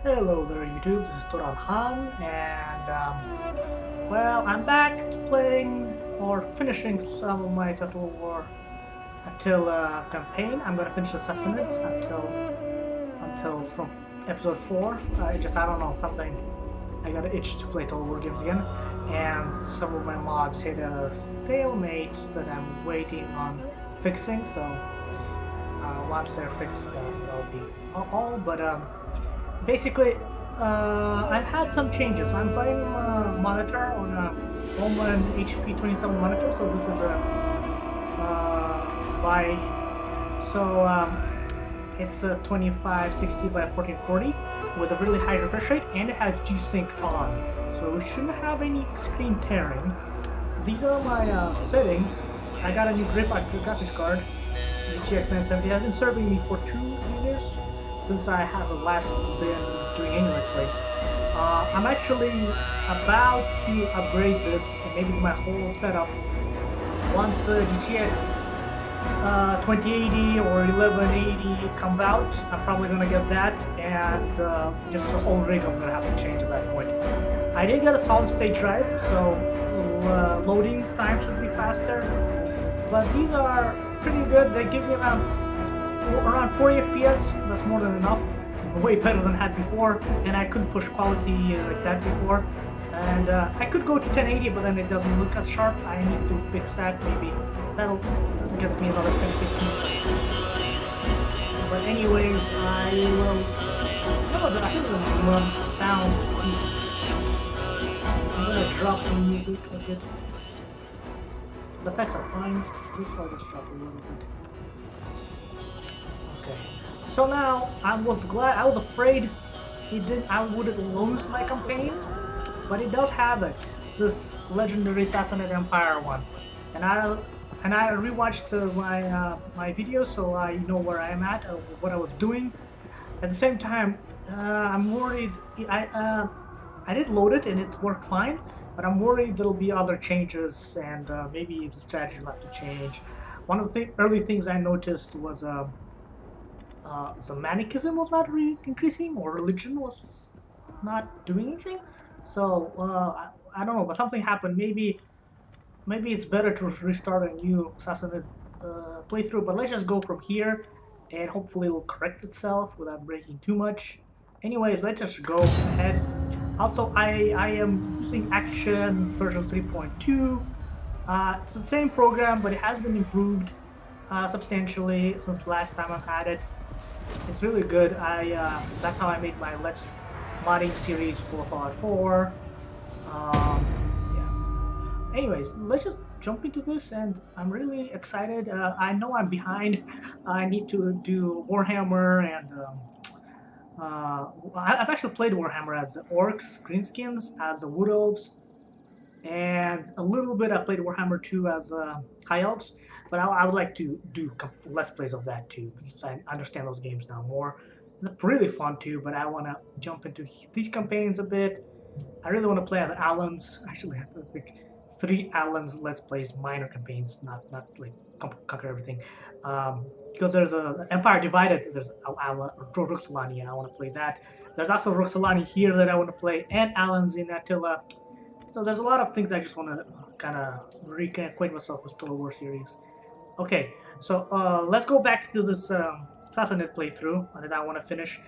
Hello there YouTube, this is Han, and well, I'm back to playing or finishing some of my Total War Attila campaign. I'm gonna finish the Sassanids until from episode 4. I don't know, something, I got an itch to play Total War games again, and some of my mods hit a stalemate that I'm waiting on fixing, so once they're fixed, that'll be all, but basically, I've had some changes. I'm playing a monitor on a Oman HP 27 monitor, so this is it's a 2560 by 1440 with a really high refresh rate, and it has G-Sync on, so we shouldn't have any screen tearing. These are my settings. I got a new graphics card, the GX 970. Has been serving me for 2 years. Since I have last been doing any Let's Plays. I'm actually about to upgrade this and maybe my whole setup. Once the GTX 2080 or 1180 comes out, I'm probably going to get that, and just the whole rig I'm going to have to change at that point. I did get a solid state drive, so loading time should be faster, but these are pretty good. They give me around 40 FPS, that's more than enough, way better than I had before, and I couldn't push quality like that before, and I could go to 1080, but then it doesn't look as sharp. I need to fix that. Maybe that'll get me another 10-15. But anyways, I will, I think the sounds, I'm gonna drop some music, I guess. The effects are fine, this I'll just drop a little bit. So now I was afraid I wouldn't lose my campaign, but it does have it. This legendary Sassanid Empire one, and I rewatched my videos, so I know where I am at, what I was doing. At the same time, I'm worried. I did load it and it worked fine, but I'm worried there'll be other changes, and maybe the strategy will have to change. One of the early things I noticed was so manicism was not increasing, or religion was not doing anything. So I don't know, but something happened. Maybe it's better to restart a new Sassanid playthrough. But let's just go from here, and hopefully it'll correct itself without breaking too much. Anyways, let's just go ahead. Also, I am using Action version 3.2. It's the same program, but it has been improved substantially since last time I've had it. It's really good. That's how I made my Let's modding series for Fallout 4. Yeah. Anyways, let's just jump into this, and I'm really excited. I know I'm behind. I need to do Warhammer, and I've actually played Warhammer as the Orcs, Greenskins, as the Wood Elves, and a little bit I played Warhammer 2 as High Elves, but I would like to do Let's Plays of that too, because I understand those games now more. It's really fun too, but I want to jump into these campaigns a bit. I really want to play as Alans. Actually, I think 3 Alans Let's Plays, minor campaigns, not like conquer everything. Because there's a Empire Divided, there's Roxolani, I want to play that. There's also Roxolani here that I want to play, and Alans in Attila. So there's a lot of things I just want to kind of reacquaint myself with Total War series. Okay, so let's go back to this Sassanid playthrough that I want to finish.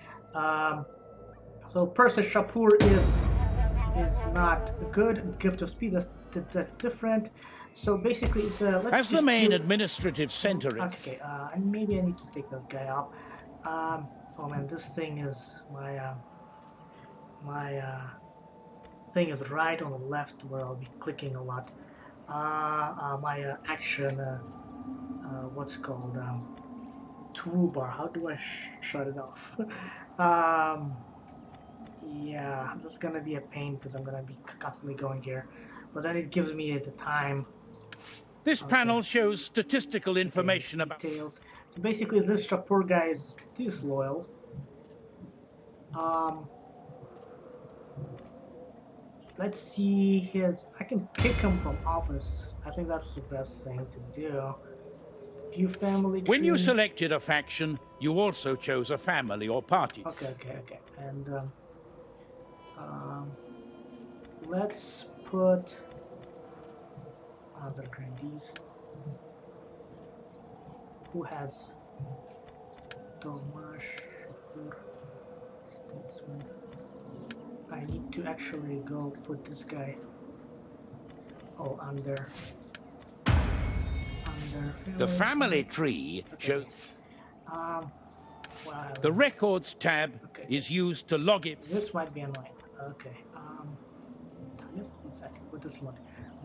So Persis Shapur is not good. Gift of Speed, that's different. So basically, it's as the main administrative center. Okay, maybe I need to take that guy off. Oh man, this thing is my thing is right on the left where I'll be clicking a lot. My action, what's called toolbar. How do I shut it off? Yeah, that's gonna be a pain because I'm gonna be constantly going here. But then it gives me the time. This panel shows statistical information about details. So basically, this Shapur guy is disloyal. Let's see his. I can kick him from office. I think that's the best thing to do. View family tree. When you selected a faction, you also chose a family or party. Okay. And Um, let's put other grandees. Who has Tomash, statesman? I need to actually go put this guy. Oh, under The family tree shows. Um, well, The records tab okay. is used to log it. This might be annoying. Okay. What does one?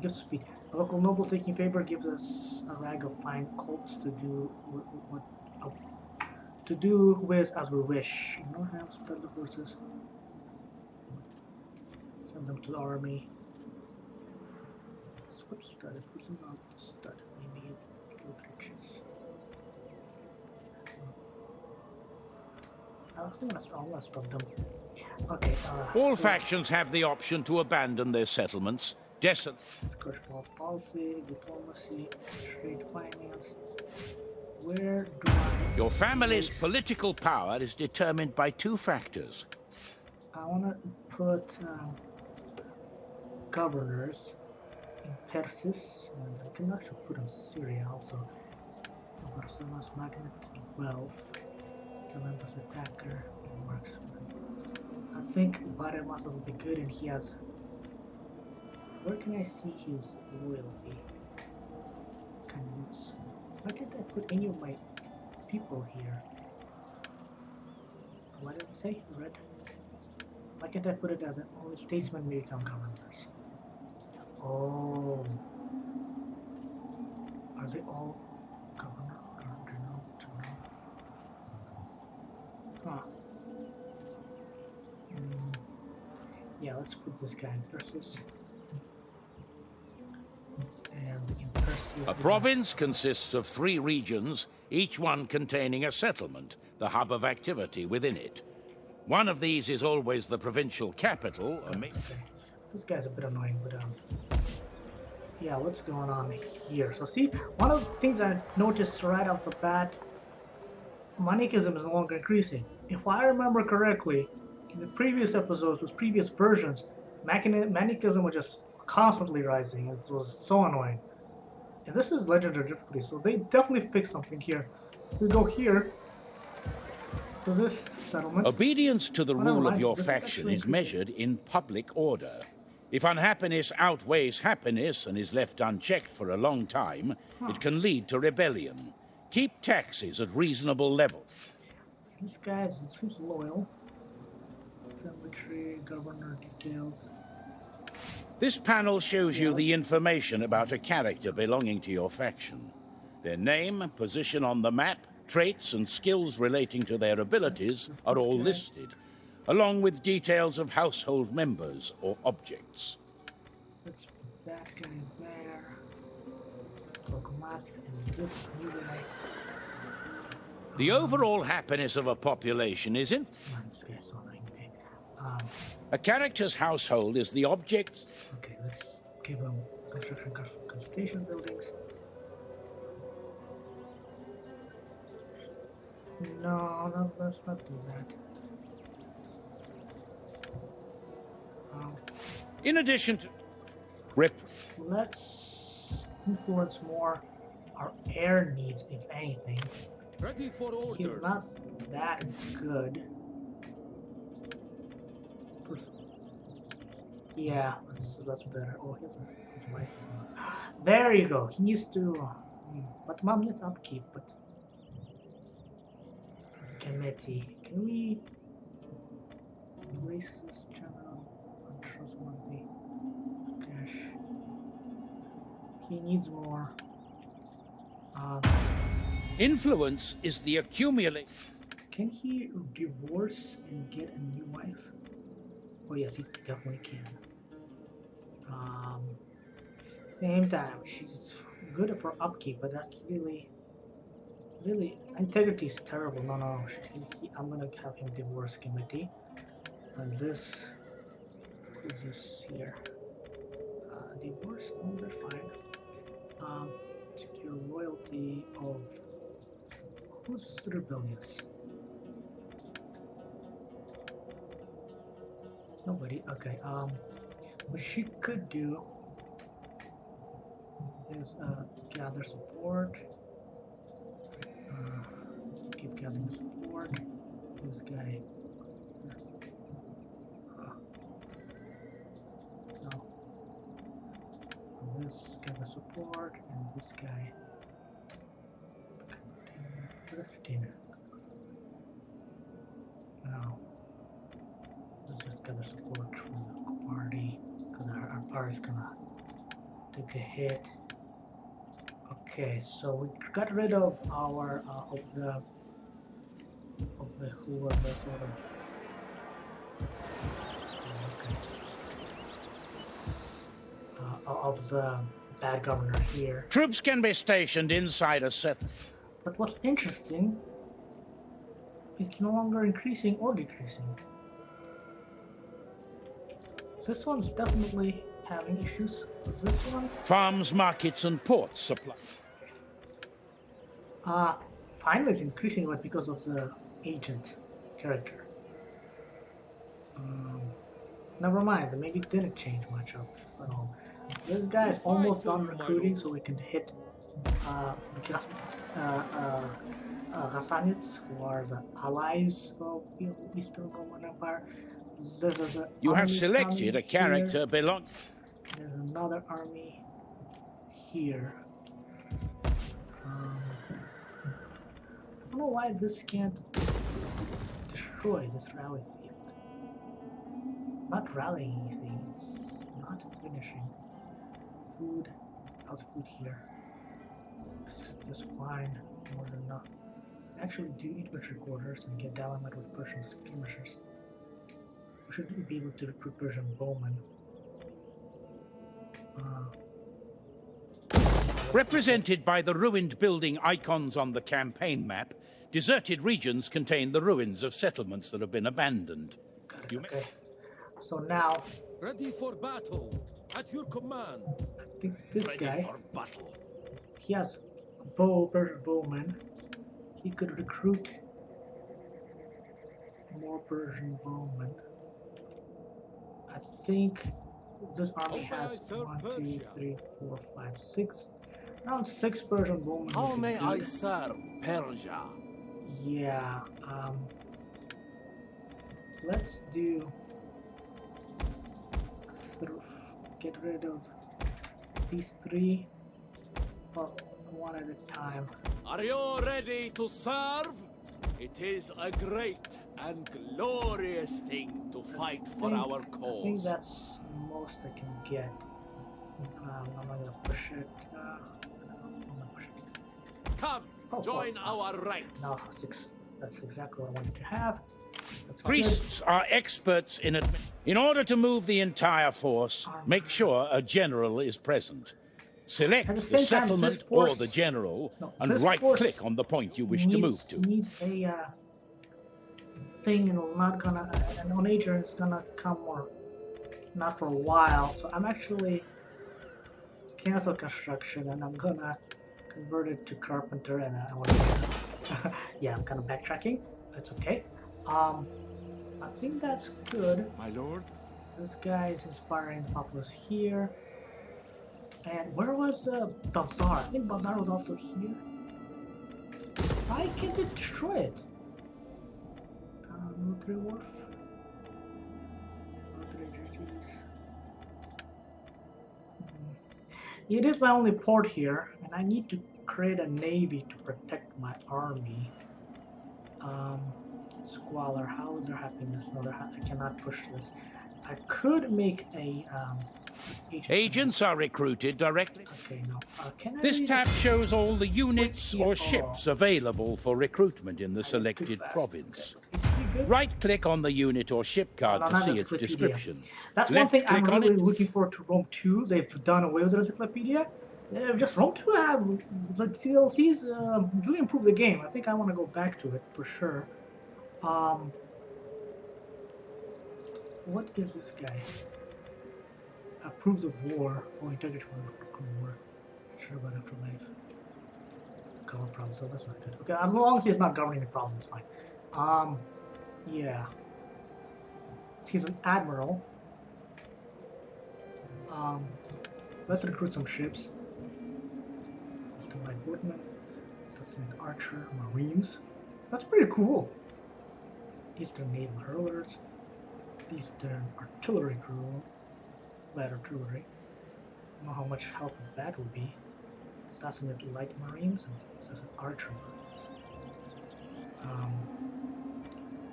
Gives speed. A local noble taking paper gives us a rag of fine colts to do what to do with as we wish. No hands, the forces. Send them to the army. Switch stud. Who's not stud? Maybe it's riches. I want to stop them. Okay. All factions have the option to abandon their settlements. Commercial policy, diplomacy, trade finance. Where do I... Your family's political power is determined by two factors. I want to put governors in Persis, and I can actually put in Syria also. Barcelona's magnet, wealth, tremendous attacker, and marksman. I think Baremas will be good, and he has... Where can I see his loyalty? Candidates. Why can't I put any of my people here? What did I say? Red. Why can't I put it as an only statesman may become governors? Oh. Are they all governor or general? Huh. Yeah, let's put this guy in Persis. And in Persis... A province consists of 3 regions, each one containing a settlement, the hub of activity within it. One of these is always the provincial capital. Okay. This guy's a bit annoying, but yeah, what's going on here? So see, one of the things I noticed right off the bat, Manichaeism is no longer increasing. If I remember correctly, in the previous episodes, with previous versions, Manichaeism was just constantly rising. It was so annoying. And this is legendary difficulty, so they definitely fixed something here. We go here to this settlement. Obedience to the rule of your faction is measured in public order. If unhappiness outweighs happiness and is left unchecked for a long time, it can lead to rebellion. Keep taxes at reasonable levels. This guy seems loyal. Military, governor details. This panel shows you the information about a character belonging to your faction. Their name, position on the map, traits and skills relating to their abilities are all listed, along with details of household members or objects. Let's put that guy there. Dumatha and this new guy. The overall happiness of a population is in... A character's household is the object... Okay, let's give him construction consultation buildings. No, let's not do that. In addition to... Let's influence more our air needs, if anything. Ready for orders. He's not that good. Yeah, that's better. Oh, his wife is not. There you go. He needs to... But mom needs upkeep, but... Committee. Can we... Racist general... Untrustworthy... Cash... He needs more... Influence is the accumulate... Can he divorce and get a new wife? Oh yes, he definitely can. Same time, she's good for upkeep, but that's really integrity is terrible. No, I'm gonna have him divorce committee. And this, who's this here? Divorce? No, they're fine. Secure loyalty of who's rebellious? Nobody. Okay. What she could do is gather support. Keep gathering support. This guy. No. This gather support, and this guy. 15. No. Let's just gather support from the party, because our party's gonna take a hit. Okay, so we got rid of our who was the sort of of the bad governor here. Troops can be stationed inside a settlement. But what's interesting, it's no longer increasing or decreasing. This one's definitely having issues. This one, Farms, markets, and ports supply. finally it's increasing, but because of the agent character. Never mind, maybe it didn't change much of at all. This guy is almost done recruiting, so we can hit Sassanids, who are the allies of the Eastern Roman Empire. You have selected a character belonging. There's another army here. I don't know why this can't destroy this rally field. Not rallying anything, it's not finishing. Food, how's food here? It's just fine, more than enough. Actually do infantry quarters and get dynamite with Persian skirmishers. We should be able to recruit Persian bowmen. Represented by the ruined building icons on the campaign map, deserted regions contain the ruins of settlements that have been abandoned. Okay. So now, Ready for battle. At your command. I think this Ready guy, for battle. he has a Persian bowman. He could recruit more Persian bowmen. I think this army has 1, 2, 3, 4, 5, 6. Around 6 Persian bowmen. How may I serve Persia? Yeah, let's do get rid of these 3 one at a time. Are you ready to serve? It is a great and glorious thing to fight for our cause. I think that's the most I can get. I'm not gonna push it. I'm gonna push it. Come, join our ranks. Now 6. That's exactly what I wanted to have. That's Priests are experts in it. In order to move the entire force, make sure a general is present. Select the settlement or the general and right-click on the point you wish to move to. Needs a thing, and not gonna. An onager is gonna come or not for a while. So I'm actually cancel construction, and I'm gonna convert it to carpenter. And I want to. Yeah, I'm kind of backtracking. That's okay. I think that's good. My lord. This guy is inspiring the populace here. And where was the bazaar? I think bazaar was also here. Why can't it destroy it? Military wharf. Military duties. It is my only port here, and I need to create a navy to protect my army. Squalor, how is their happiness? No, I cannot push this. I could make a Agents are recruited directly. Okay, no. Can I This read tab it? shows all the units or ships available for recruitment in the selected province. Right-click on the unit or ship card to see its description. That's one thing I'm Left-click on really it. looking forward to Rome 2. They've done away with the encyclopedia. Just Rome 2 have the DLCs really improved the game. I think I want to go back to it for sure. What is this guy? Approved of war. Oh, integrity from war. Sure about afterlife. Govern problems, so that's not good. Okay, as long as he's not governing the problem, it's fine. Yeah. He's an admiral. Let's recruit some ships. Eastern Light Boatman, Sassanid Archer, Marines. That's pretty cool. Eastern Naval Hurlers, Eastern Artillery Crew, Light Artillery. I don't know how much help that would be. Sassanid Light Marines and Sassanid Archer Marines.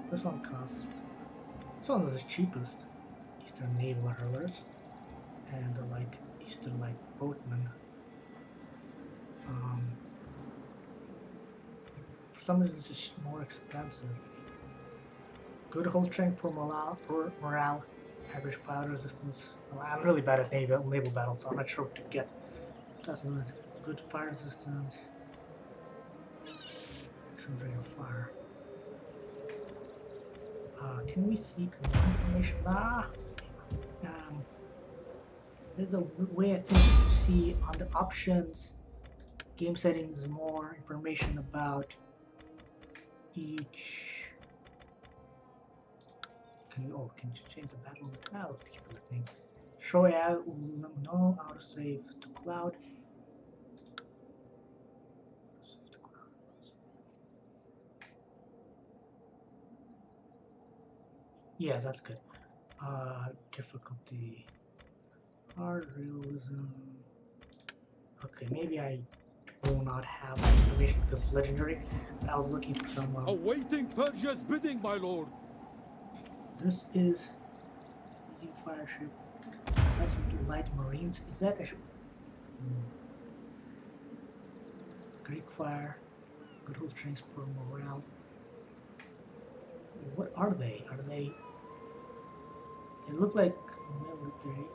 This one costs. This one is the cheapest. Eastern Naval Hurlers and the Eastern Light Boatmen. For some reason, this is more expensive. Good hull strength for morale, average fire resistance. Well, I'm really bad at naval battles, so I'm not sure what to get. Sassanid, good fire resistance. Excellent rate of fire. Can we see more information? There's a way I think to see on the options, game settings, more information about each. Can you change the battle mentality for the thing? Show out, no, autosave to cloud. Yes, that's good. Difficulty. Hard realism. Okay, maybe I will not have that information because it's legendary. I was looking for some. Awaiting Persia's bidding, my lord. This is medium fire ship. That's into light marines. Is that a ship? Greek fire. Good hull strength for morale. What are they? Are they? They look like military.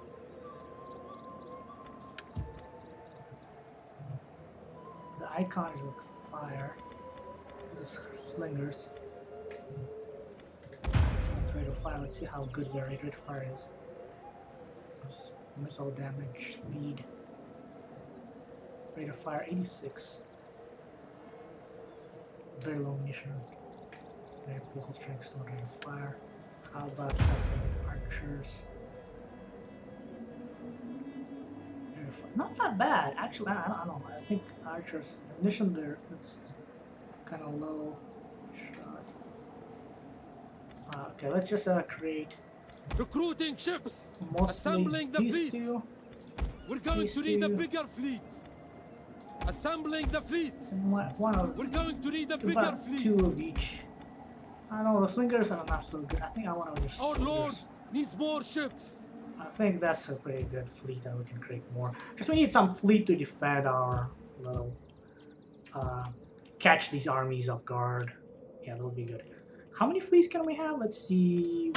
The icon is like fire. This is slingers. Rate of fire. Let's see how good their rate of fire is. This missile damage, speed. Rate of fire 86. Very low munition. Full strength, no rate of fire. How about archers? Not that bad, actually. I don't know. I think archers munition there it's kind of low. Shot. Okay, let's just create. Recruiting ships. Mostly Assembling the fleet. Two. We're going to need a bigger fleet. Assembling the fleet. One of. We're going to need a bigger fleet. Two of each. I know the slingers are not so good. I think I want to just. Our lord needs more ships. I think that's a pretty good fleet and we can create more. Just we need some fleet to defend our little catch these armies off guard. Yeah, that would be good. How many fleets can we have? Let's see.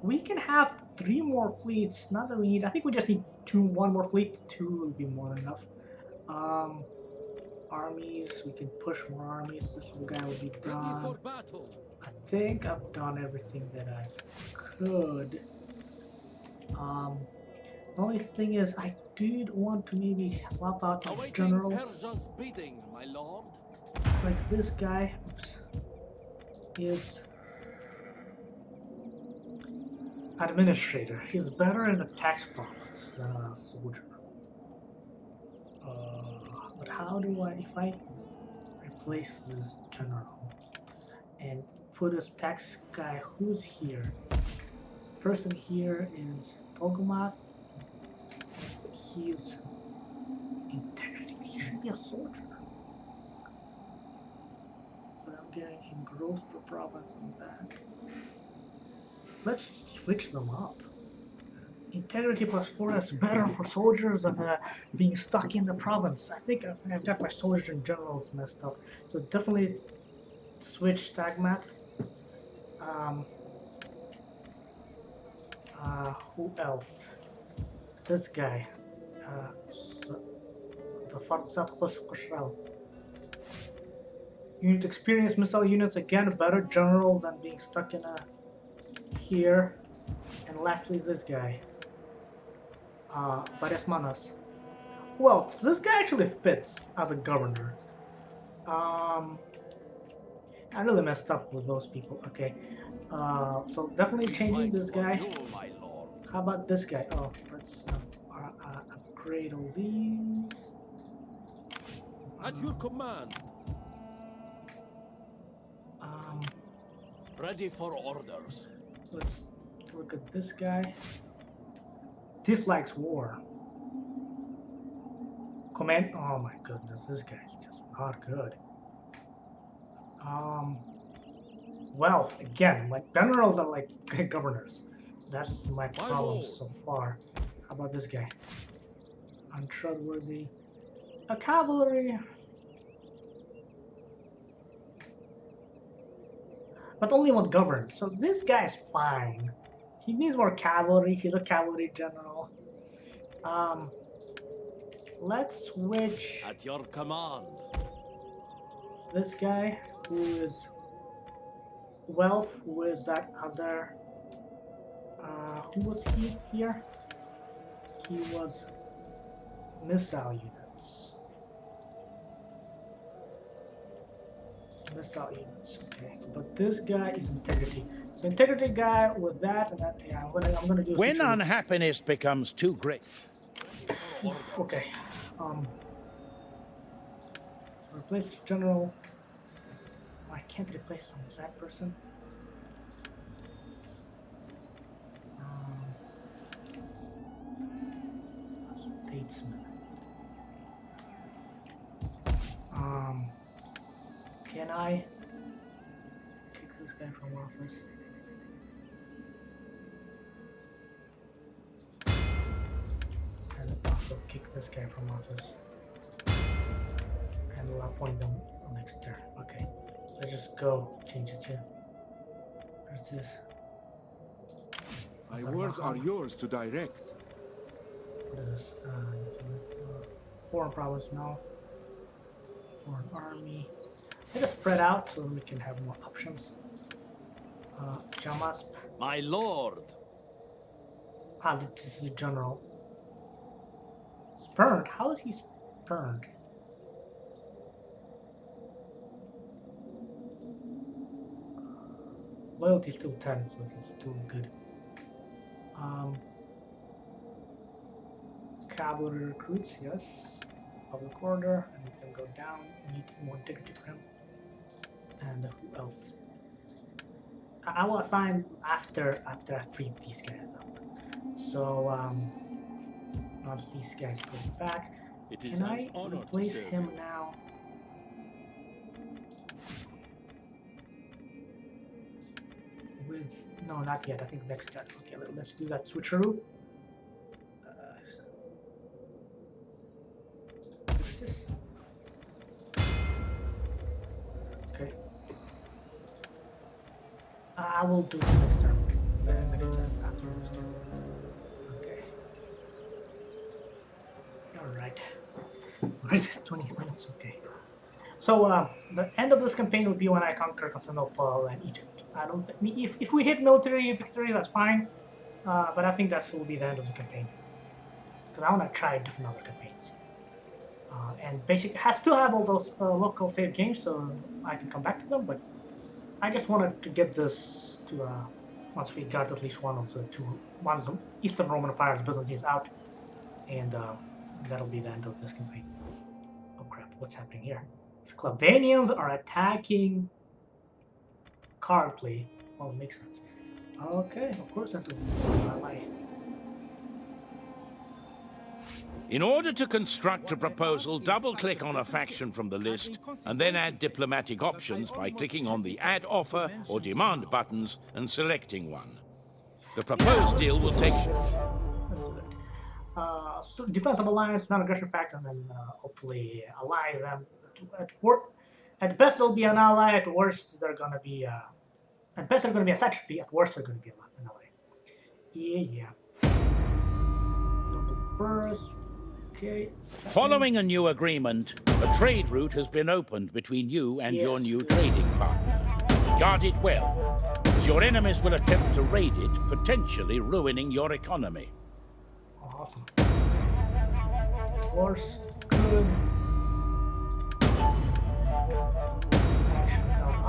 We can have 3 more fleets. Not that we need. I think we just need one more fleet. 2 will be more than enough. Armies. We can push more armies. This guy will be done. Ready for battle. I think I've done everything that I could. The only thing is, I did want to maybe swap out my Awaiting generals. Persia's bidding, my lord. Like this guy is administrator. He's better in the tax province than a soldier. But how do I, if I replace this general and put this tax guy who's here? The person here is Dumatha. He's integrity. He should be a soldier. But I'm getting him growth per province and that. Let's switch them up. Integrity +4 is better for soldiers than being stuck in the province. I think I've got my soldiers and generals messed up. So definitely switch tag math. Who else? This guy. The Southwest Kushral. Unit experience missile units again better generals than being stuck in a here. And lastly this guy. Manas. Well, this guy actually fits as a governor. I really messed up with those people. Okay. So definitely changing Fight this for guy. you, my lord. How about this guy? Oh, let's upgrade all these. At your command. Um, Ready for orders. let's look at this guy. Dislikes war. Command. Oh my goodness, this guy's just not good. Well, again, my generals are like governors. That's my problem so far. How about this guy? Untrustworthy. A cavalry. But only one governed. So this guy's fine. He needs more cavalry. He's a cavalry general. Let's switch At your command. this guy who is wealth with that other. Who was he here? He was missile units. Missile units, okay. But this guy is integrity. So integrity guy with that and that. Yeah, I'm gonna do. When unhappiness becomes too great. Okay. Replace general. Oh, I can't replace him. Is that person? Statesman. Can I kick this guy from office? And also kick this guy from office. And we'll appoint them next turn. Okay. Let's just go change it to. Where's this? My words are yours to direct. What is this? Foreign province now. Foreign army. Let us spread out so we can have more options. Jamasp. My lord. This is the general. Spurned? How is he spurned? Loyalty still 10, so he's still good. Cavalry recruits, yes. Public order, and we can go down. Need more integrity for him. And who else? I will assign after I freed these guys up. So once these guys go back, can I replace him now? With no, not yet. I think next turn. Okay, let's do that switcheroo. Okay. I will do it next turn. Then next turn after this turn. Okay. Alright. Right, 20 minutes, okay. So the end of this campaign will be when I conquer Constantinople and Egypt. I don't. If we hit military victory, that's fine. But I think that will be the end of the campaign because I want to try different other campaigns. And basically, it has to have all those local save games, so I can come back to them. But I just wanted to get this to once we got at least one of the Eastern Roman Empires, Byzantines out, and that'll be the end of this campaign. Oh crap! What's happening here? Sclavanians are attacking currently. Well, it makes sense. Okay, of course that will lie. In order to construct a proposal, double-click on a faction from the list, and then add diplomatic options by clicking on the Add Offer or Demand buttons and selecting one. The proposed deal will take... So defense of alliance, non-aggression pact, and then hopefully ally them. At best, they'll be an ally. At worst, they're gonna be. At best, they're gonna be a satrapy. At worst, they're gonna be an ally. Yeah. Noble burst. Okay. Following a new agreement, a trade route has been opened between you and your new trading partner. Guard it well, as your enemies will attempt to raid it, potentially ruining your economy. Awesome. Horse, good.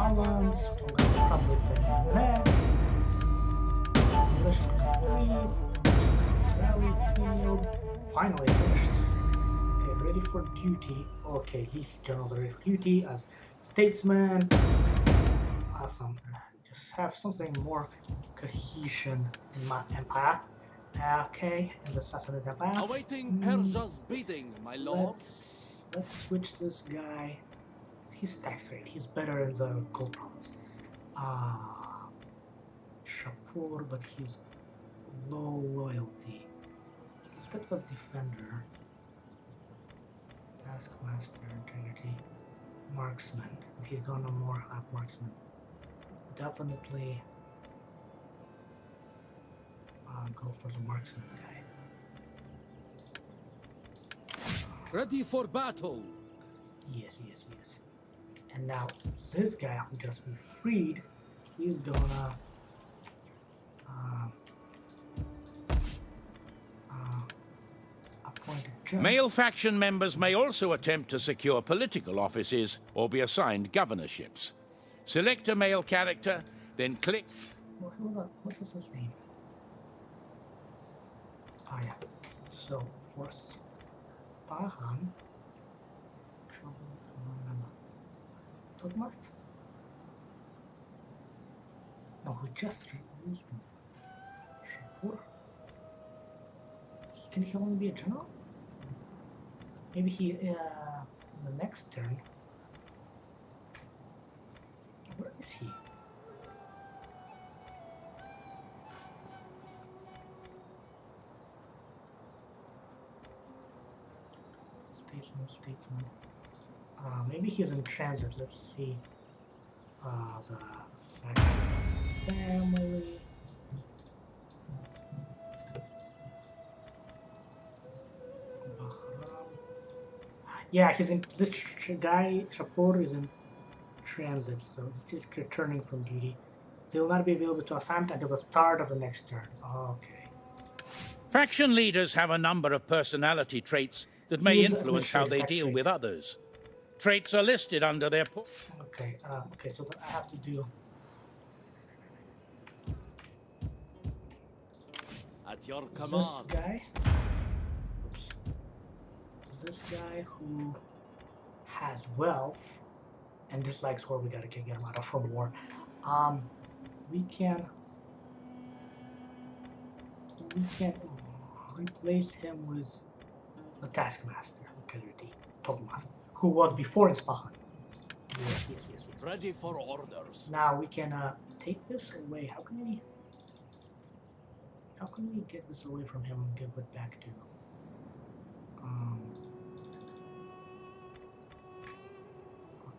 Hollands, probably playing next. Mission complete. Rally field. Finally finished. Okay, ready for duty. Okay, these generals are ready for duty as statesmen. Awesome. Just have something more cohesion in my empire. Okay, in the Sassanid Empire. Awaiting Persia's bidding, my lord. Let's switch this guy. His tax rate. He's better in the gold province. Shapur, but he's low loyalty. Let's get with defender. Taskmaster, integrity, marksman. He's gonna more have marksman. Definitely go for the marksman guy. Ready for battle. Yes. And now this guy who just be freed, he's gonna appoint a judge. Male faction members may also attempt to secure political offices or be assigned governorships. Select a male character, then click. Well, hold on. What was his name? Yeah. So for Spahan, Dumatha. No, who just removed him. Shapur. Can he only be a general? Maybe he in the next turn. Where is he? Statesman. Maybe he's in transit. Let's see. The family. Yeah, he's in. This guy Shapur is in transit, so he's just returning from duty. They will not be available to assign until the start of the next turn. Okay. Faction leaders have a number of personality traits that may influence how they deal with others. Traits are listed under their... Okay, so I have to do... At your command. This guy... Oops. This guy who has wealth and dislikes war, we gotta get him out of from war. We can replace him with the taskmaster, Dumatha, who was before in Spahan. Yes. Ready for orders. Now we can take this away. How can we get this away from him and give it back to?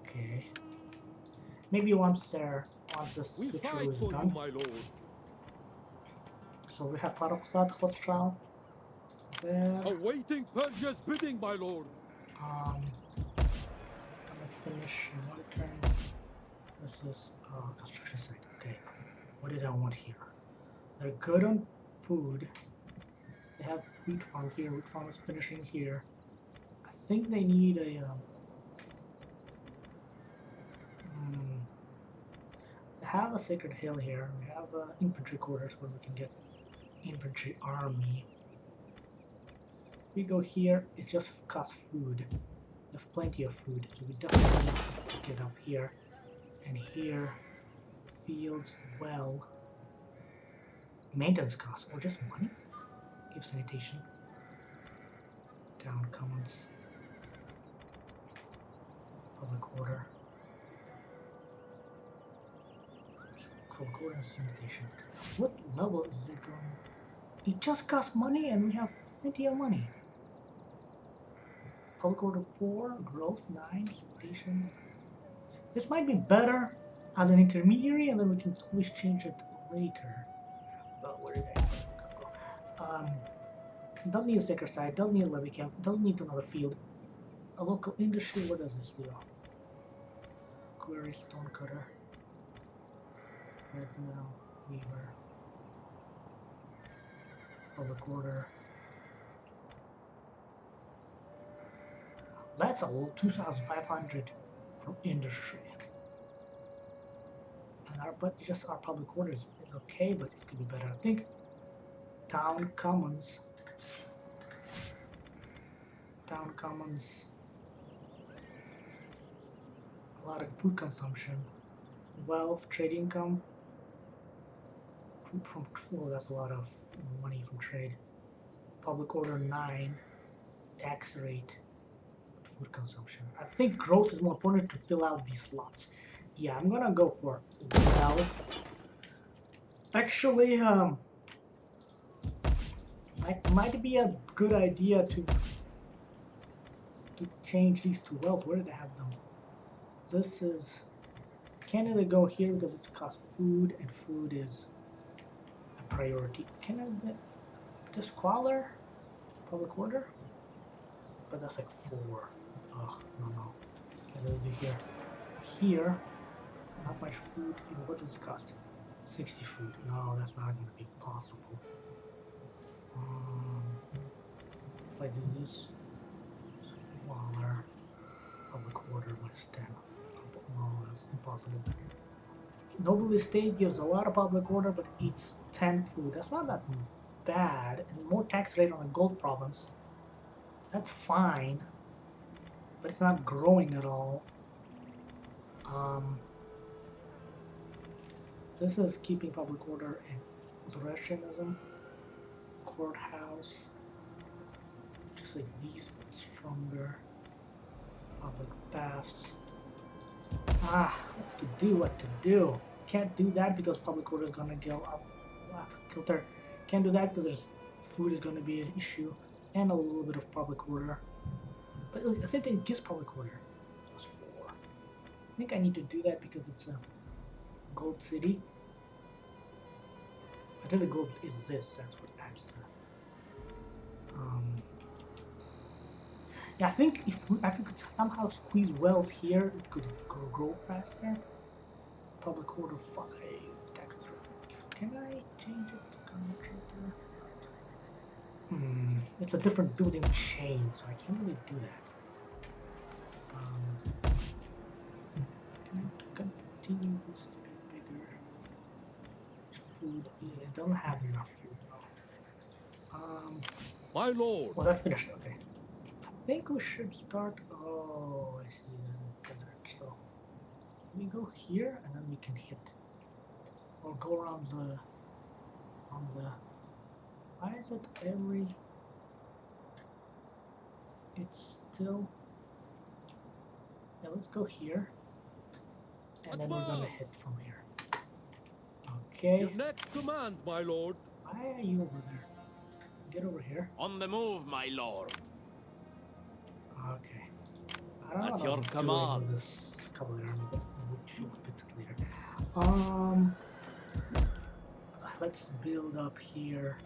Okay. Maybe once this switcheroo is done. You, my lord. So we have Farrokhzad Khosrau there. Awaiting Persia's bidding, my lord. I'm gonna finish in one turn. This is construction site. Okay. What did I want here? They're good on food. They have wheat farm here. Wheat farm is finishing here. I think they need a they have a sacred hill here. We have infantry quarters where we can get infantry army. We go here, it just costs food. We have plenty of food, so we definitely need to get up here. And here, fields, well, maintenance costs, or just money. Give sanitation. Town commons. Public order. Public order and sanitation. What level is it going? It just costs money and we have plenty of money. Public order 4, growth 9, sanitation. This might be better as an intermediary, and then we can always change it later. But where did I go? Doesn't need a sacred site, doesn't need a levy camp, doesn't need another field. A local industry, what does this do? Quarry, stone cutter, red mill, weaver, public order. That's a 2,500 from industry. but just our public quarters is okay, but it could be better. I think town commons, a lot of food consumption, wealth, trade income. From that's a lot of money from trade. Public order 9, tax rate, food consumption. I think growth is more important to fill out these slots. Yeah, I'm gonna go for wealth. Actually, might be a good idea to change these to wealth. Where did I have them? This is can't really go here because it's cost food, and food is a priority. Can I get this squalor? Public order? But that's like 4. Oh, no. Can't really do here. Here, not much food. What does it cost? 60 food. No, that's not going to be possible. If I do this, smaller, public order -10. No, that's impossible. Noble estate gives a lot of public order, but eats 10 food. That's not that bad. And more tax rate on a gold province. That's fine, but it's not growing at all. This is keeping public order and Zoroastrianism. Courthouse, just like these, but stronger. Public baths. What to do? Can't do that because public order is gonna go off kilter. Can't do that because food is gonna be an issue, and a little bit of public order. But I think it gives public order. That's 4. I think I need to do that because it's a gold city. I think the gold is this. That's what adds to. Yeah, I think if we could somehow squeeze wealth here, it could grow faster. Public order 5, tax rate. Can I change it to concentrator? It's a different building chain, so I can't really do that. Can I continue this to be bigger? Food, yeah, I don't have enough food now. My lord. Well, that's finished. Okay. I think we should start. Oh, I see that. So we go here, and then we can hit, or go around the. Why is it every? It's still. Yeah, let's go here, and then we're gonna hit from here. Okay. Your next command, my lord. Why are you over there? Get over here. On the move, my lord. Okay. I don't know At what your I'm doing command. with this cavalry army, but we'll fix it later. Let's build up here.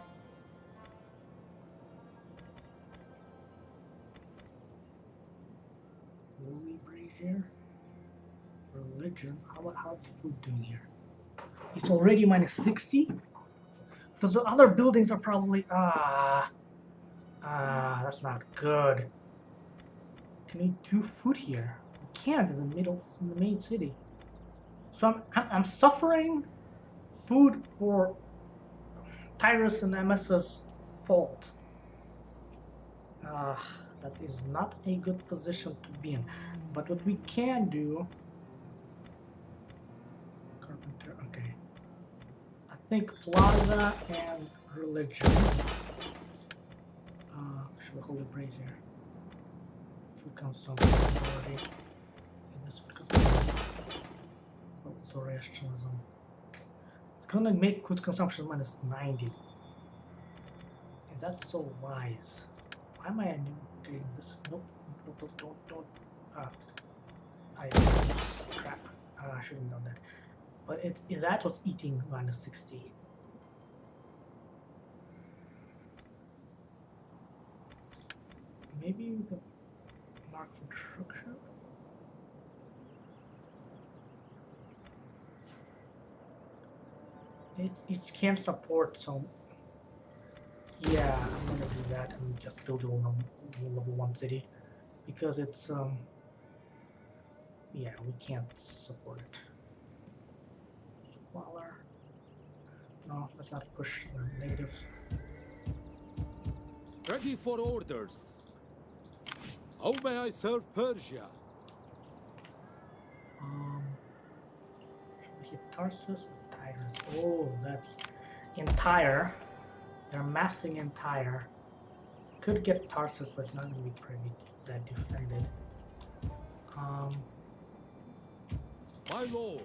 Holy brazier. Religion. How's food doing here? It's already -60? Because the other buildings are probably that's not good. Can we do food here? We can't in the main city. So I'm suffering food for Tyrus and Emesa's fault. That is not a good position to be in. But what we can do, carpenter. Okay. I think plaza and religion. Should we hold the brazier? Food consumption authority. And this food consumption. Zoroastrianism. It's gonna make food consumption -90. Is that so wise? Why am I doing this? Nope. Don't. Crap. I shouldn't have done that. But that's what's eating -60. Maybe we can mark for destruction. It can't support, so yeah, I'm gonna do that and just build a level 1 city because it's yeah, we can't support it. Squalor. No, let's not push the natives. Ready for orders. How may I serve Persia? Should we hit Tarsus or Tyrus? Oh, that's in Tyre. They're massing in Tyre. Could get Tarsus, but it's not going to be pretty that defended. My lord.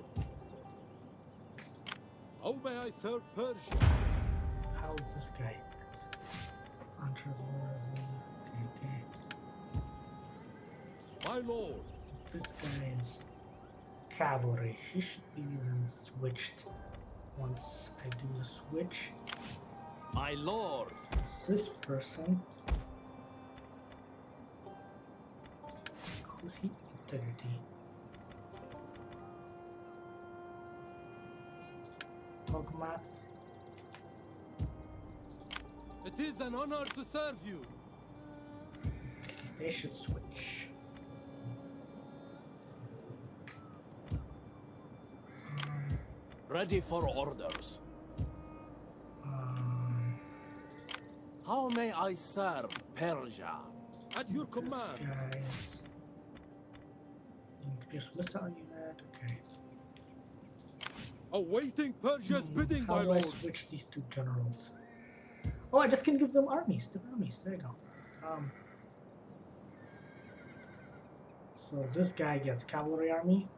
How may I serve Persia? How is this guy? Okay. My lord. This guy is cavalry. He should be then switched once I do the switch. My lord. This person. Who's he? Integrity. Dumatha. It is an honor to serve you. They should switch. Ready for orders. How may I serve Persia? At your command. Guys. Increase missile unit. Okay. Awaiting Persia's bidding, How my do I lord. switch these two generals? Oh, I just can give them armies. Different armies. There you go. So this guy gets cavalry army.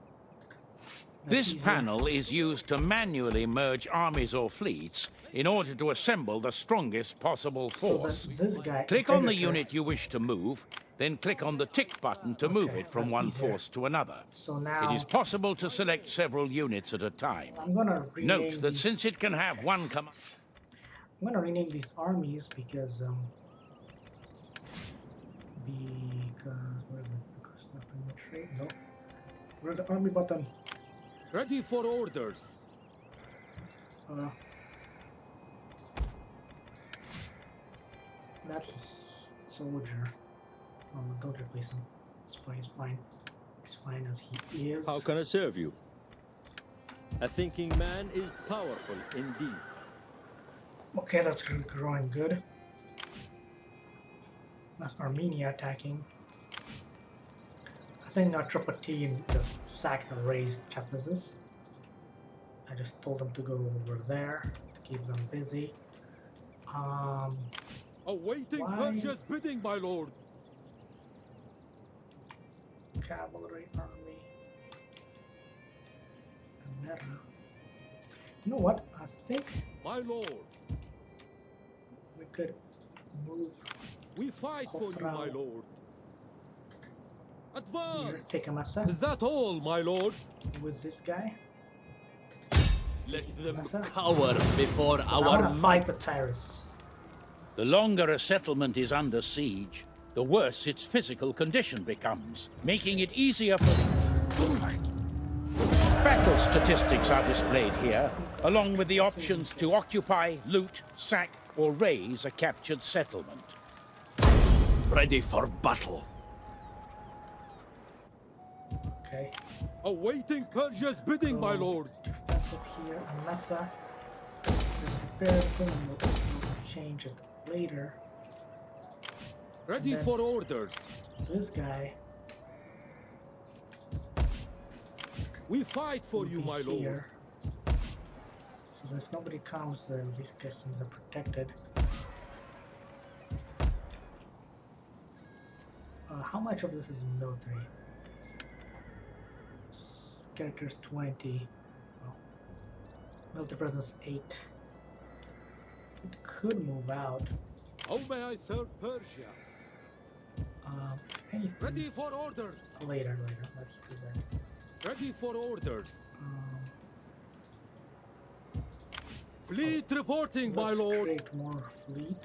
That's This easier. panel is used to manually merge armies or fleets in order to assemble the strongest possible So force. then this guy. Click on the Integrator. unit you wish to move, then click on the tick button to move Okay, it from that's one easier. force to another. So now It is possible to select several units at a time. I'm gonna rename Note that these, since it can have one command... I'm gonna rename these armies because where's the stuff in the trade? No. Where's the army button? Ready for orders. That's a soldier. Don't replace him. It's fine. He's fine. He's fine as he is. How can I serve you? A thinking man is powerful indeed. Okay, that's growing good. That's Armenia attacking. I think Tripoti just sacked and raised Chapasis. I just told them to go over there to keep them busy. Awaiting Why? Persia's bidding, my lord. Cavalry army. Emesa. You know what? I think My lord. we could move We fight for you, my lord. here. Advance. Take Emesa Is that all, my lord? with this guy. Let them Emesa. cower before I our wanna might. fight with Tyrus. The longer a settlement is under siege, the worse its physical condition becomes, making it easier for... Battle statistics are displayed here, along with the options to occupy, loot, sack, or raise a captured settlement. Ready for battle. Okay. Awaiting Persia's bidding, my lord. Defensive here, Emesa. Just prepare for them. We'll change it later. Ready then- for orders. This guy We fight for will you, be my lord. here. So if nobody comes, then these castles are protected. How much of this is military? Characters 20. Well, military presence 8. It could move out. How may I serve Persia? Anything Ready for orders. later. Let's do that. Ready for orders. Fleet reporting, my Let's lord. create more fleet.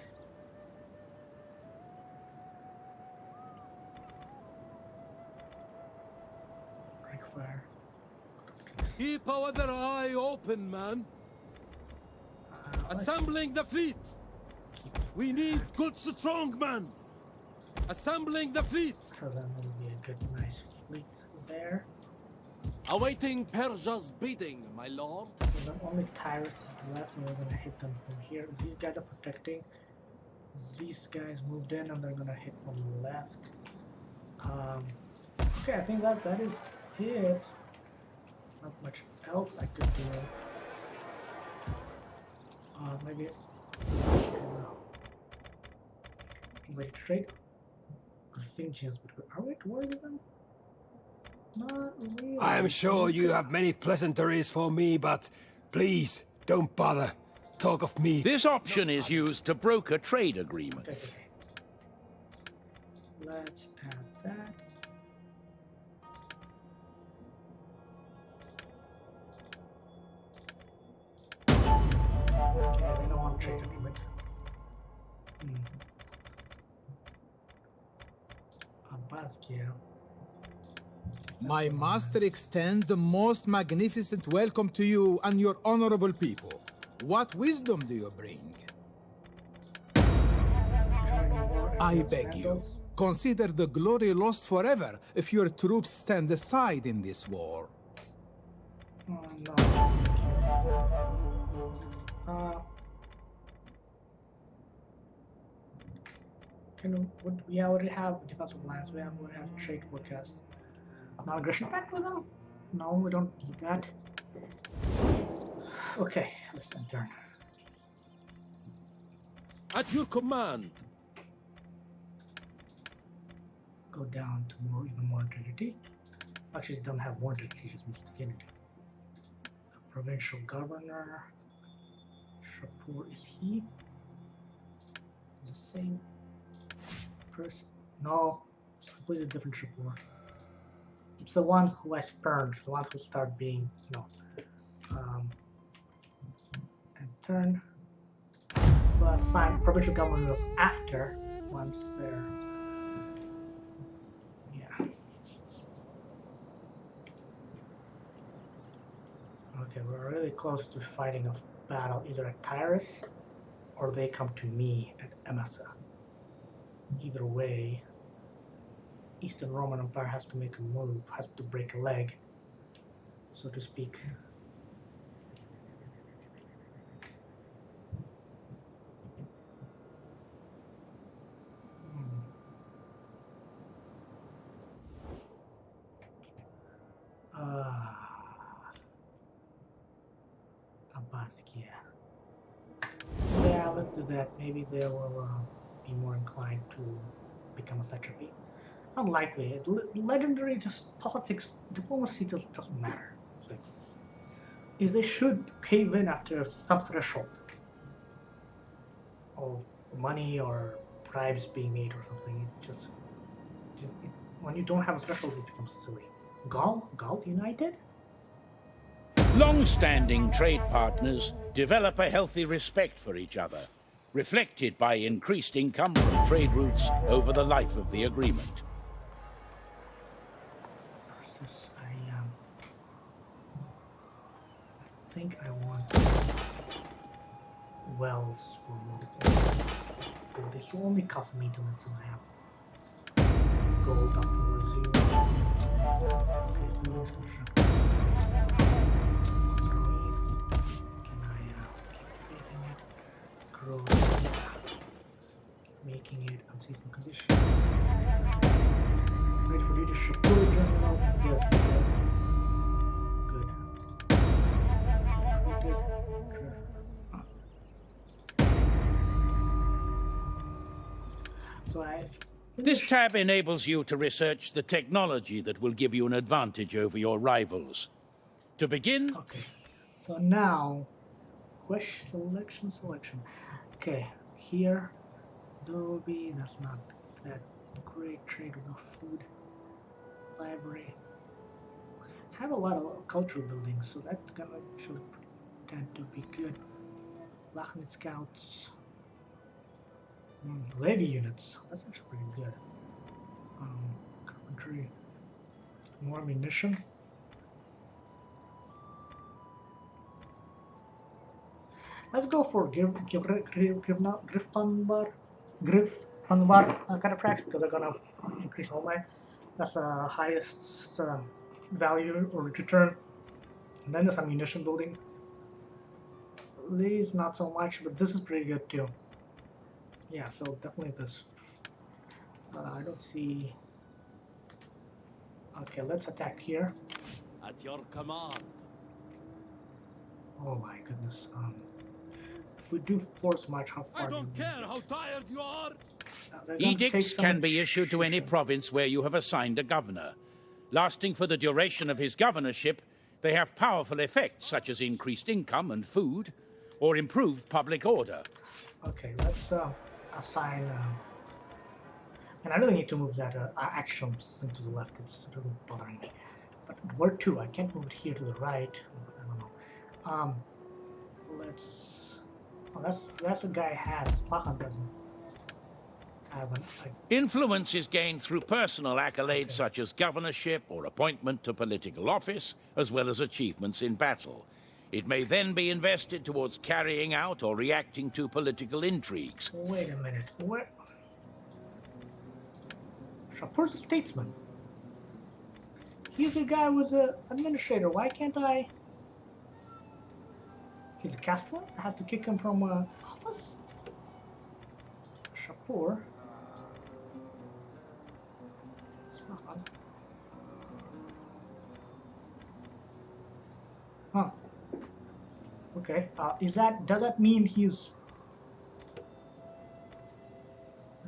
Break fire. Keep our other eye open, man. Let's Assembling the fleet. keep We need good strong men. Assembling the fleet. so then it'll be a good, nice fleet there. Awaiting Persia's bidding, my lord. So the only Tyrus is left, and we're gonna hit them from here. These guys are protecting. These guys moved in, and they're gonna hit from the left. Okay, I think that is it. Not much else I could do. Maybe. Wait, trade. Contingents, but are we towards them? Not really. I am sure you have many pleasantries for me, but please don't bother. Talk of meat. This option is used to broker trade agreement. Okay. Let's add that. Okay, we don't want trade agreement. Baskia. My master extends the most magnificent welcome to you and your honorable people. What wisdom do you bring? I beg you, consider the glory lost forever if your troops stand aside in this war. No. We already have defensive lines, we already have trade forecast. Non-aggression pact with them? No, we don't need that. Okay, let's turn. At your command. Go down to even more integrity. Actually, it doesn't have more integrity, just needs dignity. Provincial governor. Shapur, is he the same person? No, it's a completely different Shapur. It's the one who I spurned, the one who started being, and turn. But sign provincial government was after, once they're, yeah. Okay, we're really close to fighting a battle, either at Tyrus, or they come to me at Emesa. Either way, Eastern Roman Empire has to make a move, has to break a leg, so to speak. Abbaskia. Yeah, let's do that. Maybe they will be more inclined to become a satrapy. Unlikely. Legendary, just politics, diplomacy doesn't matter. So, if they should cave in after some threshold of money or bribes being made or something, when you don't have a threshold, it becomes silly. Gaul united? Long-standing trade partners develop a healthy respect for each other, reflected by increased income from trade routes over the life of the agreement. I think I want wells for multiple. This will only cost maintenance, and I have gold up for zero. Okay, buildings construction. Can I keep making it? Grow. Making it unseasonal conditions. Wait for leadership. General. Yes. Good. So This tab enables you to research the technology that will give you an advantage over your rivals. To begin... Okay, so now, selection. Okay, here, Adobe, that's not that great. Trade with no food. Library. I have a lot of cultural buildings, so that's gonna actually tend to be good. Lachnit Scouts. Levy units, that's actually pretty good. Carpentry. More ammunition. Let's go for Griffpanbar cataphracts, because they're gonna increase all my. That's the highest value or return. And then there's ammunition building. These not so much, but this is pretty good too. Yeah, so definitely this. I don't see. Okay, let's attack here. At your command. Oh my goodness. If we do force march, how far? I don't care how tired you are. They're going to take Edicts some can be issued to any attrition. province where you have assigned a governor. Lasting for the duration of his governorship, they have powerful effects such as increased income and food, or improved public order. Okay, let's assign. And I really need to move that actions into the left. It's really bothering me. But where to? I can't move it here to the right. I don't know. Let's. Oh, that's a guy has. Mahan doesn't have an. Influence is gained through personal accolades such as governorship or appointment to political office, as well as achievements in battle. It may then be invested towards carrying out or reacting to political intrigues. Wait a minute. Where? Shapur's a statesman. He's the guy who's an administrator. Why can't I? He's a castellan? I have to kick him from office? Shapur. Huh. Okay. Does that mean he's...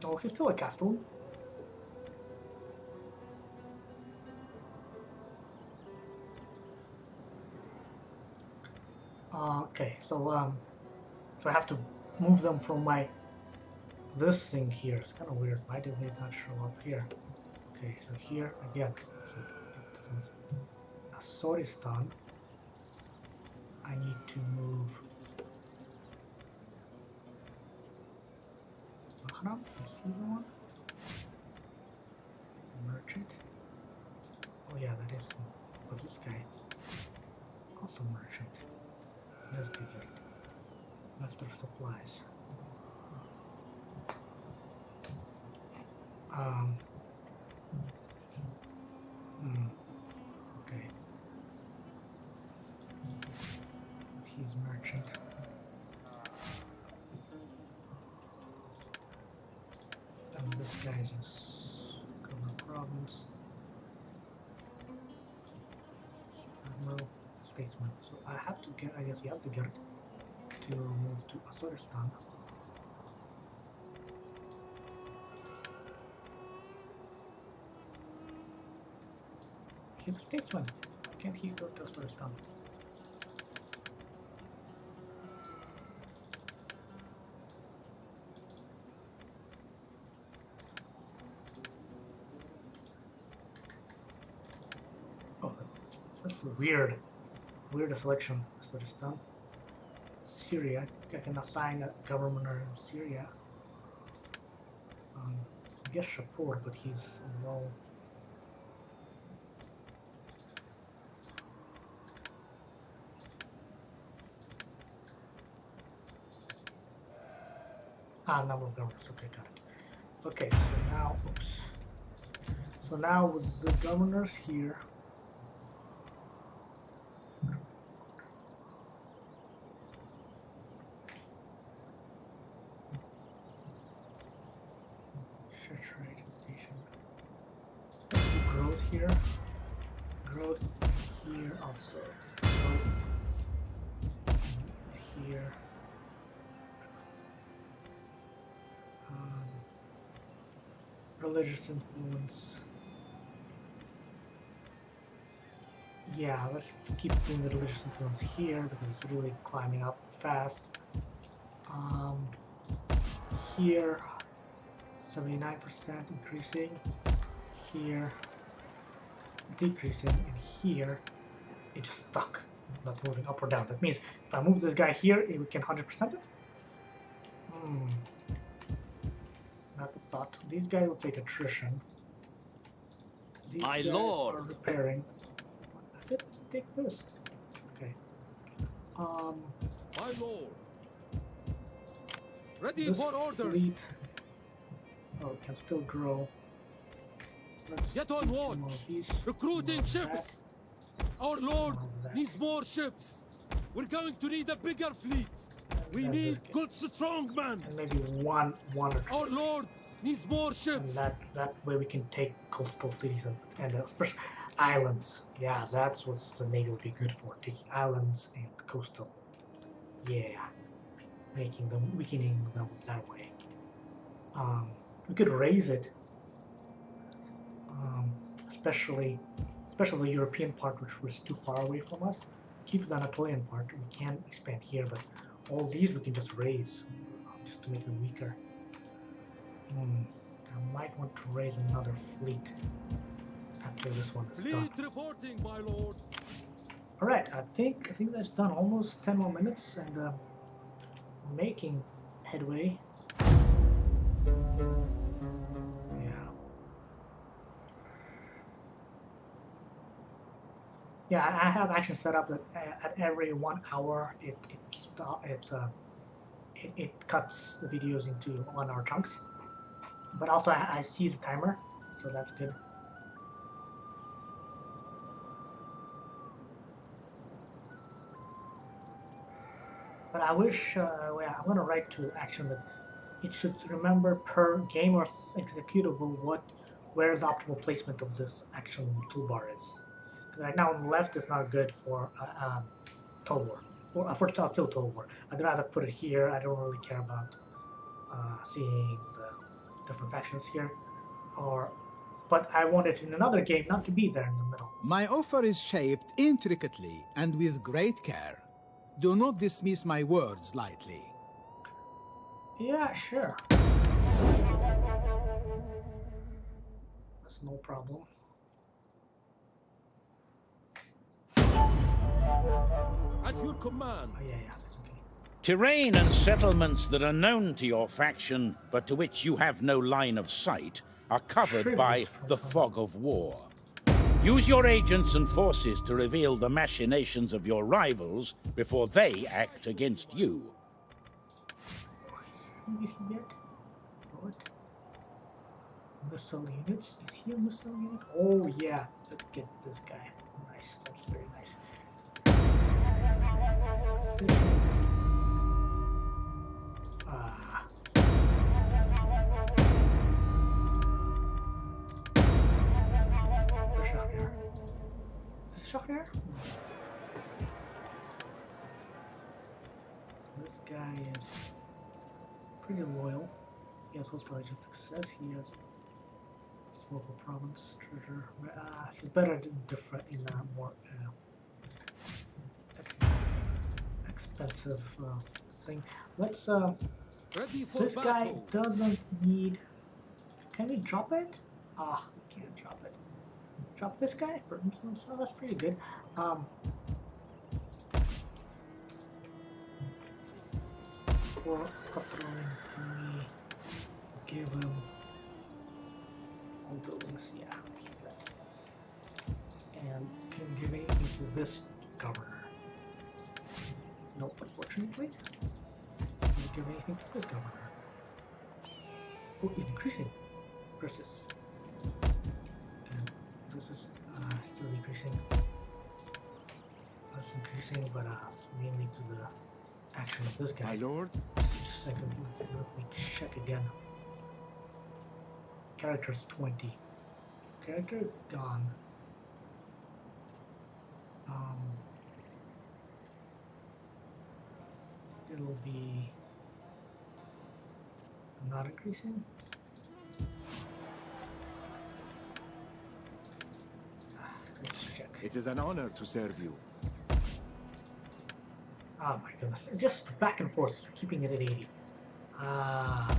No, he's still a castellan. Okay, so I have to move them from this thing here. It's kind of weird. Why did they not show up here? Okay, so here again. So it doesn't. Asoristan. I need to move. Mahram, is he the one? Merchant. Oh yeah, that is. What's this guy? Also merchant. Investigate. Master supplies. Okay. He's merchant. And this guy's in Governor Province. Admiral. Statesman. So I have to get, I guess he has to get it to move to Asoristan. He's a statesman. Can't he go to Asoristan? Oh, that's weird. Weird selection. Asoristan. Syria. I can assign a governor in Syria. I guess Shapur, but he's low. Number of governors. Okay, got it. Okay, so now, oops. So now with the governors here. Growth here. Growth here also. Growth here. Religious influence. Yeah, let's keep doing the religious influence here because it's really climbing up fast. Here, 79% increasing. Here, decreasing, and here, it just stuck, not moving up or down. That means if I move this guy here, we can 100% it. Not a thought. These guys will take attrition. These My guys lord are repairing. I said take this. Okay. My lord. Ready This for orders. fleet. Oh, it can still grow. Let's Get on do more watch. of these, Recruiting more of that. ships. Our lord that. needs more ships. We're going to need a bigger fleet. We And need this- good strong men. and maybe one or two. Our lord needs more And ships. that way we can take coastal cities and especially islands. Yeah, that's what the Navy would be good for, taking islands and coastal. Yeah, weakening them that way. We could raise it, especially the European part, which was too far away from us. Keep the Anatolian part. We can expand here, but all these we can just raise, just to make them weaker. I might want to raise another fleet after this one is done. Fleet reporting, my lord. All right, I think that's done. Almost 10 more minutes, and we're making headway. Yeah, I have actually set up that at every 1 hour it cuts the videos into 1 hour chunks. But also I see the timer, so that's good. But I wish, yeah, I'm gonna write to action that it should remember per game or executable where the optimal placement of this action toolbar is. Right now on the left is not good for Total War, or for Total War. I'd rather put it here. I don't really care about seeing the different factions here, but I want it in another game not to be there in the middle. My offer is shaped intricately and with great care. Do not dismiss my words lightly. Yeah, sure. That's no problem. At your command. Oh, yeah, that's okay. Terrain and settlements that are known to your faction, but to which you have no line of sight, are covered by the fog of war. Use your agents and forces to reveal the machinations of your rivals before they act against you. Yet? What? Missile units? Is he a missile unit? Oh yeah, let's get this guy. Nice, that's very nice. Shahryar. Is this Shahryar? This guy is pretty loyal. He has hostile agent success. He has his local province treasure. He's better in different in more expensive thing. Let's Ready for this battle. guy doesn't need. Can we drop it? Ah, we can't drop it. Drop this guy, for instance. Oh, that's pretty good. For Catherine, can we give him all buildings? Yeah, keep that. And can we give anything to this governor? Nope, unfortunately. Can we give anything to this governor? Oh, it's increasing. Persist. And this is still decreasing. That's increasing, but mainly to the action of this guy. My lord? Just a second, let me check again. Character's 20. Character is gone. It'll be not increasing. Let's check. It is an honor to serve you. Oh my goodness. Just back and forth, keeping it at 80. At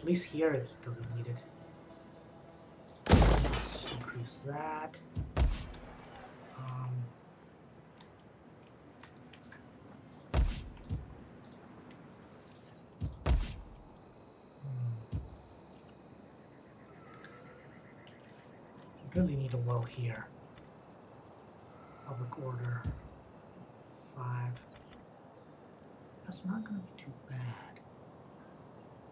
least here it doesn't need it. Let's increase that. Really need a well here. Public order 5. That's not gonna be too bad.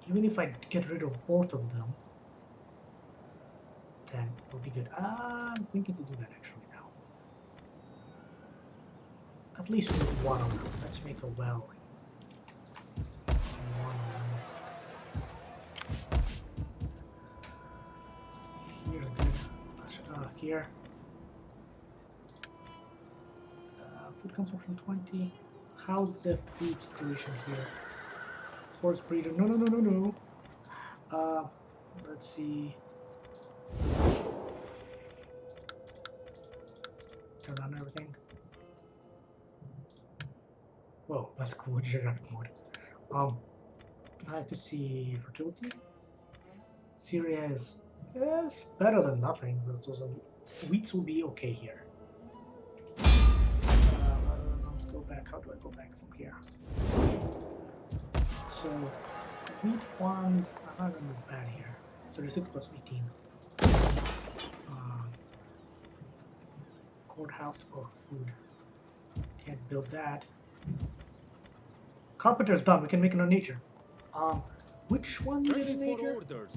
Even if I get rid of both of them, then it'll be good. I'm thinking to do that actually now. At least with one of them. Let's make a well. One of them. Here, good. Here. Food consumption 20. How's the food situation here? Horse breeder. No, no, no, no, no. Let's see. Turn on everything. Whoa, that's cool. Geographic mode. I like to see fertility. Syria is better than nothing, but also wheats will be okay here. Let's go back. How do I go back from here? So wheat farms are not gonna be bad here. 36 plus 18. Courthouse or food. Can't build that. Carpenter's done. We can make it on nature. Which one is Ready in for nature? orders.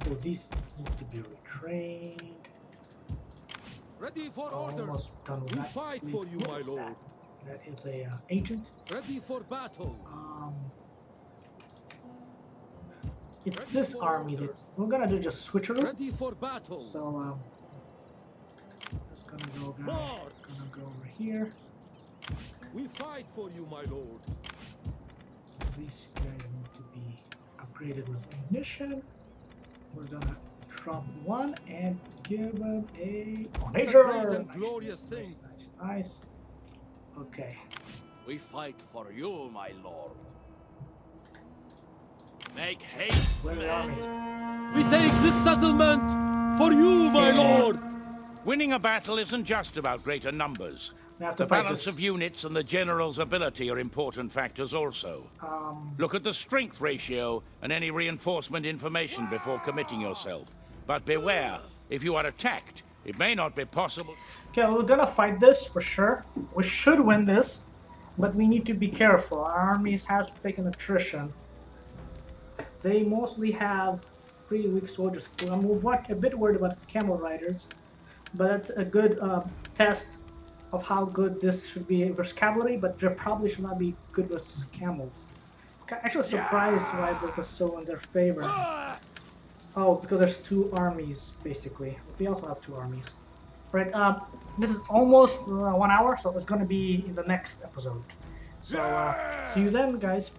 So these need to be retrained. Ready for orders. Almost done with We that. fight for you, my lord. That is a ancient. Ready for battle. It's Ready this for army that orders. we're gonna do just switcheroo. Ready for battle. So just gonna go guys. March. Gonna go over here. We fight for you, my lord. These guys need to be upgraded with ammunition. We're gonna drop one and give them a It's a nature. great and Nice, glorious nice, thing. nice, nice. Okay. We fight for you, my lord. Make haste, Where men. are we? We take this settlement for you, my lord. Winning a battle isn't just about greater numbers. We have to The fight balance this. of units and the general's ability are important factors also. Look at the strength ratio and any reinforcement information before committing yourself. But beware, if you are attacked, it may not be possible. Okay, we're gonna fight this for sure. We should win this, but we need to be careful. Our armies has taken attrition. They mostly have pretty weak soldiers. I'm a bit worried about camel riders, but that's a good test of how good this should be versus cavalry, but they probably should not be good versus camels. Actually surprised why this is so in their favor. Oh, because there's two armies, basically. We also have two armies. Right, this is almost 1 hour, so it's gonna be in the next episode. So, see you then, guys.